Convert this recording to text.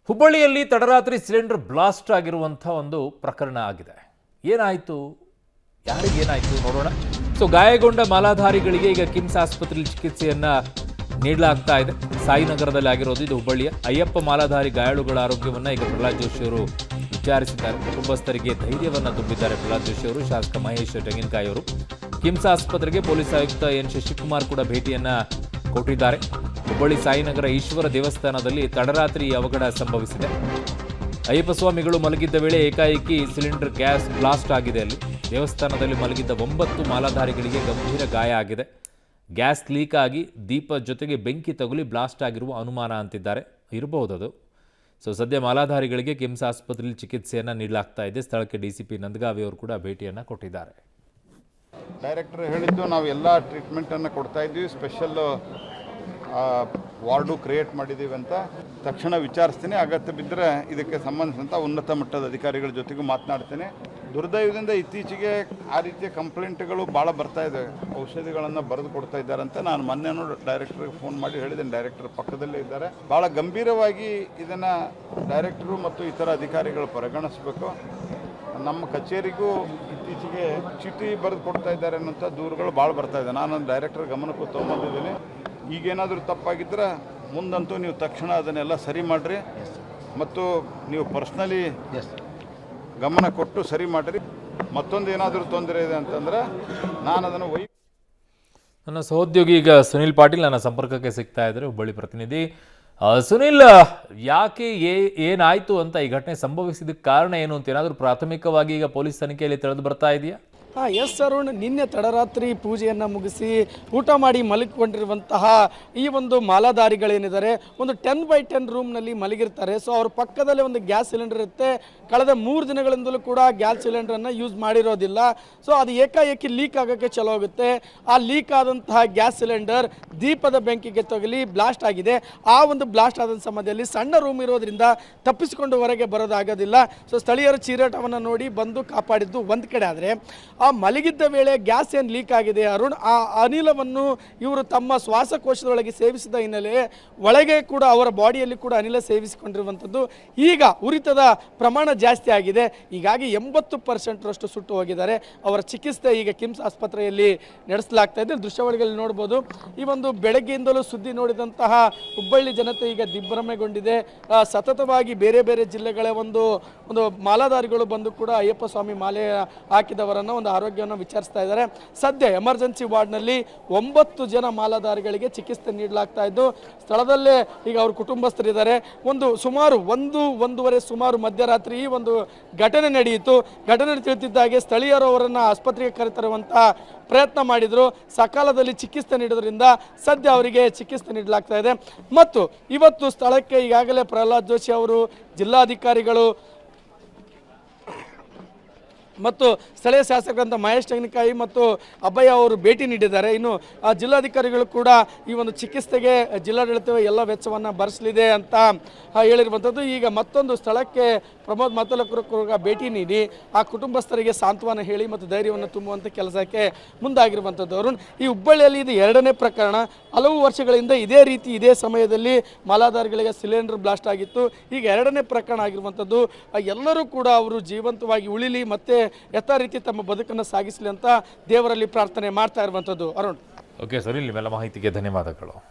ಹುಬ್ಬಳ್ಳಿಯಲ್ಲಿ ತಡರಾತ್ರಿ cylinder blast ಆಗಿರುವಂಥ ಒಂದು ಪ್ರಕರಣ ಆಗಿದೆ. ಏನಾಯಿತು, ಯಾರಿಗೇನಾಯಿತು ನೋಡೋಣ. ಗಾಯಗೊಂಡ ಮಾಲಾಧಾರಿಗಳಿಗೆ ಈಗ ಕಿಮ್ಸ್ ಆಸ್ಪತ್ರೆಯಲ್ಲಿ ಚಿಕಿತ್ಸೆಯನ್ನ ನೀಡಲಾಗ್ತಾ ಇದೆ. ಸಾಯಿನಗರದಲ್ಲಿ ಆಗಿರೋದು ಇದು. ಹುಬ್ಬಳ್ಳಿಯ ಅಯ್ಯಪ್ಪ ಮಾಲಾಧಾರಿ ಗಾಯಾಳುಗಳ ಆರೋಗ್ಯವನ್ನ ಈಗ ಪ್ರಹ್ಲಾದ್ ಜೋಶಿ ಅವರು ವಿಚಾರಿಸಿದ್ದಾರೆ. ಕುಟುಂಬಸ್ಥರಿಗೆ ಧೈರ್ಯವನ್ನ ತುಂಬಿದ್ದಾರೆ ಪ್ರಹ್ಲಾದ್ ಜೋಶಿ ಅವರು. ಶಾಸಕ ಮಹೇಶ್ ತೆಂಗಿನಕಾಯಿ ಅವರು ಕಿಮ್ಸ್ ಆಸ್ಪತ್ರೆಗೆ ಪೊಲೀಸ್ ಆಯುಕ್ತ ಎನ್ ಶಶಿಕುಮಾರ್ ಕೂಡ ಭೇಟಿಯನ್ನ ಕೊಟ್ಟಿದ್ದಾರೆ. ಹುಬ್ಬಳ್ಳಿ ಸಾಯಿನಗರ ಈಶ್ವರ ದೇವಸ್ಥಾನದಲ್ಲಿ ತಡರಾತ್ರಿ ಅವಘಡ ಸಂಭವಿಸಿದೆ. ಅಯ್ಯಪ್ಪ ಸ್ವಾಮಿಗಳು ಮಲಗಿದ್ದ ವೇಳೆ ಏಕಾಏಕಿ ಸಿಲಿಂಡರ್ ಗ್ಯಾಸ್ ಬ್ಲಾಸ್ಟ್ ಆಗಿದೆ. ಅಲ್ಲಿ ದೇವಸ್ಥಾನದಲ್ಲಿ ಮಲಗಿದ್ದ 9 ಮಾಲಾಧಾರಿಗಳಿಗೆ ಗಂಭೀರ ಗಾಯ ಆಗಿದೆ. ಗ್ಯಾಸ್ ಲೀಕ್ ಆಗಿ ದೀಪ ಜೊತೆಗೆ ಬೆಂಕಿ ತಗುಲಿ ಬ್ಲಾಸ್ಟ್ ಆಗಿರುವ ಅನುಮಾನ ಅಂತಿದ್ದಾರೆ. ಇರಬಹುದದು. ಸದ್ಯ ಮಾಲಾಧಾರಿಗಳಿಗೆ ಕಿಮ್ಸ್ ಆಸ್ಪತ್ರೆಯಲ್ಲಿ ಚಿಕಿತ್ಸೆಯನ್ನು ನೀಡಲಾಗ್ತಾ ಇದೆ. ಸ್ಥಳಕ್ಕೆ ಡಿಸಿಪಿ ನಂದಗಾವಿ ಅವರು ಕೂಡ ಭೇಟಿಯನ್ನು ಕೊಟ್ಟಿದ್ದಾರೆ. ಡೈರೆಕ್ಟರ್ ಹೇಳಿದ್ದು ನಾವು ಎಲ್ಲ ಟ್ರೀಟ್ಮೆಂಟನ್ನು ಕೊಡ್ತಾ ಇದ್ದೀವಿ, ಸ್ಪೆಷಲ್ ವಾರ್ಡು ಕ್ರಿಯೇಟ್ ಮಾಡಿದ್ದೀವಿ ಅಂತ ತಕ್ಷಣ ವಿಚಾರಿಸ್ತೀನಿ. ಅಗತ್ಯ ಬಿದ್ದರೆ ಇದಕ್ಕೆ ಸಂಬಂಧಿಸಿದಂಥ ಉನ್ನತ ಮಟ್ಟದ ಅಧಿಕಾರಿಗಳ ಜೊತೆಗೂ ಮಾತನಾಡ್ತೇನೆ. ದುರ್ದೈವದಿಂದ ಇತ್ತೀಚೆಗೆ ಆ ರೀತಿಯ ಕಂಪ್ಲೇಂಟ್ಗಳು ಭಾಳ ಬರ್ತಾ ಇದೆ. ಔಷಧಿಗಳನ್ನು ಬರೆದು ಕೊಡ್ತಾ ಇದ್ದಾರೆ ಅಂತ ನಾನು ಮೊನ್ನೆನೂ ಡೈರೆಕ್ಟರ್ಗೆ ಫೋನ್ ಮಾಡಿ ಹೇಳಿದ್ದೇನೆ. ಡೈರೆಕ್ಟರ್ ಪಕ್ಕದಲ್ಲೇ ಇದ್ದಾರೆ. ಭಾಳ ಗಂಭೀರವಾಗಿ ಇದನ್ನು ಡೈರೆಕ್ಟರು ಮತ್ತು ಇತರ ಅಧಿಕಾರಿಗಳು ಪರಿಗಣಿಸಬೇಕು. ನಮ್ಮ ಕಚೇರಿಗೂ ಇತ್ತೀಚೆಗೆ ಚೀಟಿ ಬರೆದು ಕೊಡ್ತಾ ಇದ್ದಾರೆ ಅನ್ನೋಂಥ ದೂರುಗಳು ಭಾಳ ಬರ್ತಾ ಇದೆ. ನಾನು ಡೈರೆಕ್ಟರ್ ಗಮನಕ್ಕೂ ತೊಗೊಂಬಂದಿದ್ದೀನಿ. ಈಗೇನಾದರೂ ತಪ್ಪಾಗಿದ್ದರೆ ಮುಂದಂತೂ ನೀವು ತಕ್ಷಣ ಅದನ್ನೆಲ್ಲ ಸರಿ ಮಾಡಿರಿ ಮತ್ತು ನೀವು ಪರ್ಸ್ನಲಿ ಗಮನ ಕೊಟ್ಟು ಸರಿ ಮಾಡಿರಿ. ಮತ್ತೊಂದು ಏನಾದರೂ ತೊಂದರೆ ಇದೆ ಅಂತಂದರೆ ನಾನು ಅದನ್ನು ನನ್ನ ಸಹೋದ್ಯೋಗಿ ಈಗ ಸುನಿಲ್ ಪಾಟೀಲ್ ನನ್ನ ಸಂಪರ್ಕಕ್ಕೆ ಸಿಗ್ತಾ ಇದ್ದಾರೆ, ಹುಬ್ಬಳ್ಳಿ ಪ್ರತಿನಿಧಿ. ಸುನಿಲ್, ಯಾಕೆ ಏನಾಯಿತು ಅಂತ ಈ ಘಟನೆ ಸಂಭವಿಸಿದ ಕಾರಣ ಏನು ಅಂತ ಏನಾದರೂ ಪ್ರಾಥಮಿಕವಾಗಿ ಈಗ ಪೊಲೀಸ್ ತನಿಖೆಯಲ್ಲಿ ತಿಳಿದು ಬರ್ತಾ ಇದೆಯಾ? ಎಸ್ ಅರುಣ್, ನಿನ್ನೆ ತಡರಾತ್ರಿ ಪೂಜೆಯನ್ನು ಮುಗಿಸಿ ಊಟ ಮಾಡಿ ಮಲಗಿಕೊಂಡಿರುವಂತಹ ಈ ಒಂದು ಮಾಲಾಧಾರಿಗಳೇನಿದ್ದಾರೆ, ಒಂದು 10x10 ರೂಮ್ನಲ್ಲಿ ಮಲಗಿರ್ತಾರೆ. ಸೊ ಅವ್ರ ಪಕ್ಕದಲ್ಲೇ ಒಂದು ಗ್ಯಾಸ್ ಸಿಲಿಂಡರ್ ಇರುತ್ತೆ. ಕಳೆದ 3 ದಿನಗಳಿಂದಲೂ ಕೂಡ ಗ್ಯಾಸ್ ಸಿಲಿಂಡರನ್ನು ಯೂಸ್ ಮಾಡಿರೋದಿಲ್ಲ. ಸೊ ಅದು ಏಕಾಏಕಿ ಲೀಕ್ ಆಗೋಕ್ಕೆ ಚಲೋ ಹೋಗುತ್ತೆ. ಆ ಲೀಕ್ ಆದಂತಹ ಗ್ಯಾಸ್ ಸಿಲಿಂಡರ್ ದೀಪದ ಬೆಂಕಿಗೆ ತಗುಲಿ ಬ್ಲಾಸ್ಟ್ ಆಗಿದೆ. ಆ ಒಂದು ಬ್ಲಾಸ್ಟ್ ಆದ ಸಮಯದಲ್ಲಿ ಸಣ್ಣ ರೂಮ್ ಇರೋದ್ರಿಂದ ತಪ್ಪಿಸಿಕೊಂಡು ಹೊರಗೆ ಬರೋದಾಗೋದಿಲ್ಲ. ಸೊ ಸ್ಥಳೀಯರು ಚೀರಾಟವನ್ನು ನೋಡಿ ಬಂದು ಕಾಪಾಡಿದ್ದು ಒಂದು ಕಡೆ. ಆದರೆ ಆ ಮಲಗಿದ್ದ ವೇಳೆ ಗ್ಯಾಸ್ ಏನು ಲೀಕ್ ಆಗಿದೆ ಅರುಣ್, ಆ ಅನಿಲವನ್ನು ಇವರು ತಮ್ಮ ಶ್ವಾಸಕೋಶದೊಳಗೆ ಸೇವಿಸಿದ ಹಿನ್ನೆಲೆ ಒಳಗೆ ಕೂಡ ಅವರ ಬಾಡಿಯಲ್ಲಿ ಕೂಡ ಅನಿಲ ಸೇವಿಸಿಕೊಂಡಿರುವಂಥದ್ದು. ಈಗ ಉರಿತದ ಪ್ರಮಾಣ ಜಾಸ್ತಿ ಆಗಿದೆ. ಹೀಗಾಗಿ 80% ಸುಟ್ಟು ಹೋಗಿದ್ದಾರೆ. ಅವರ ಚಿಕಿತ್ಸೆ ಈಗ ಕಿಮ್ಸ್ ಆಸ್ಪತ್ರೆಯಲ್ಲಿ ನಡೆಸಲಾಗ್ತಾ ಇದೆ. ದೃಶ್ಯಾವಳಿಗಳಲ್ಲಿ ನೋಡ್ಬೋದು. ಈ ಒಂದು ಬೆಳಗ್ಗೆಯಿಂದಲೂ ಸುದ್ದಿ ನೋಡಿದಂತಹ ಹುಬ್ಬಳ್ಳಿ ಜನತೆ ಈಗ ದಿಗ್ಭ್ರಮೆಗೊಂಡಿದೆ. ಸತತವಾಗಿ ಬೇರೆ ಬೇರೆ ಜಿಲ್ಲೆಗಳ ಒಂದು ಮಾಲಾಧಾರಿಗಳು ಬಂದು ಕೂಡ ಅಯ್ಯಪ್ಪ ಸ್ವಾಮಿ ಮಾಲೆ ಹಾಕಿದವರನ್ನು ಒಂದು ಆರೋಗ್ಯವನ್ನು ವಿಚಾರಿಸ್ತಾ ಇದ್ದಾರೆ. ಸದ್ಯ ಎಮರ್ಜೆನ್ಸಿ ವಾರ್ಡ್ನಲ್ಲಿ 9 ಜನ ಮಾಲಾಧಾರಿಗಳಿಗೆ ಚಿಕಿತ್ಸೆ ನೀಡಲಾಗ್ತಾ ಇದ್ದು, ಸ್ಥಳದಲ್ಲೇ ಈಗ ಅವ್ರ ಕುಟುಂಬಸ್ಥರಿದ್ದಾರೆ. ಒಂದೂವರೆ ಮಧ್ಯರಾತ್ರಿ ಈ ಒಂದು ಘಟನೆ ನಡೆಯಿತು. ಘಟನೆ ತಿಳಿದಿದ್ದಾಗೆ ಸ್ಥಳೀಯರು ಅವರನ್ನು ಆಸ್ಪತ್ರೆಗೆ ಕರೆತರುವಂಥ ಪ್ರಯತ್ನ ಮಾಡಿದರು. ಸಕಾಲದಲ್ಲಿ ಚಿಕಿತ್ಸೆ ನೀಡೋದ್ರಿಂದ ಸದ್ಯ ಅವರಿಗೆ ಚಿಕಿತ್ಸೆ ನೀಡಲಾಗ್ತಾ ಇದೆ. ಮತ್ತು ಇವತ್ತು ಸ್ಥಳಕ್ಕೆ ಈಗಾಗಲೇ ಪ್ರಹ್ಲಾದ್ ಜೋಶಿ ಅವರು, ಜಿಲ್ಲಾಧಿಕಾರಿಗಳು ಮತ್ತು ಸ್ಥಳೀಯ ಶಾಸಕರಂತ ಮಹೇಶ್ ತೆಂಗಿನಕಾಯಿ ಮತ್ತು ಅಬ್ಬಯ್ಯ ಅವರು ಭೇಟಿ ನೀಡಿದ್ದಾರೆ. ಇನ್ನು ಜಿಲ್ಲಾಧಿಕಾರಿಗಳು ಕೂಡ ಈ ಒಂದು ಚಿಕಿತ್ಸೆಗೆ ಜಿಲ್ಲಾಡಳಿತ ಎಲ್ಲ ವೆಚ್ಚವನ್ನು ಭರಿಸಲಿದೆ ಅಂತ ಹೇಳಿರುವಂಥದ್ದು. ಈಗ ಮತ್ತೊಂದು ಸ್ಥಳಕ್ಕೆ ಪ್ರಮೋದ್ ಮತಲಕರು ಭೇಟಿ ನೀಡಿ ಆ ಕುಟುಂಬಸ್ಥರಿಗೆ ಸಾಂತ್ವನ ಹೇಳಿ ಮತ್ತು ಧೈರ್ಯವನ್ನು ತುಂಬುವಂಥ ಕೆಲಸಕ್ಕೆ ಮುಂದಾಗಿರುವಂಥದ್ದು. ಅರುಣ್, ಈ ಹುಬ್ಬಳ್ಳಿಯಲ್ಲಿ ಇದು 2ನೇ ಪ್ರಕರಣ. ಹಲವು ವರ್ಷಗಳಿಂದ ಇದೇ ರೀತಿ ಇದೇ ಸಮಯದಲ್ಲಿ ಮಾಲಾಧಾರಿಗಳಿಗೆ ಸಿಲಿಂಡರ್ ಬ್ಲಾಸ್ಟ್ ಆಗಿತ್ತು. ಈಗ 2ನೇ ಪ್ರಕರಣ ಆಗಿರುವಂಥದ್ದು. ಎಲ್ಲರೂ ಕೂಡ ಅವರು ಜೀವಂತವಾಗಿ ಉಳಿಲಿ ಮತ್ತೆ ಯಥಾ ರೀತಿ ತಮ್ಮ ಬದುಕನ್ನು ಸಾಗಿಸಲಿ ಅಂತ ದೇವರಲ್ಲಿ ಪ್ರಾರ್ಥನೆ ಮಾಡ್ತಾ ಇರುವಂಥದ್ದು. ಅರುಣ್. ಓಕೆ ಸರ್, ನಿಮ್ಮೆಲ್ಲ ಮಾಹಿತಿಗೆ ಧನ್ಯವಾದಗಳು.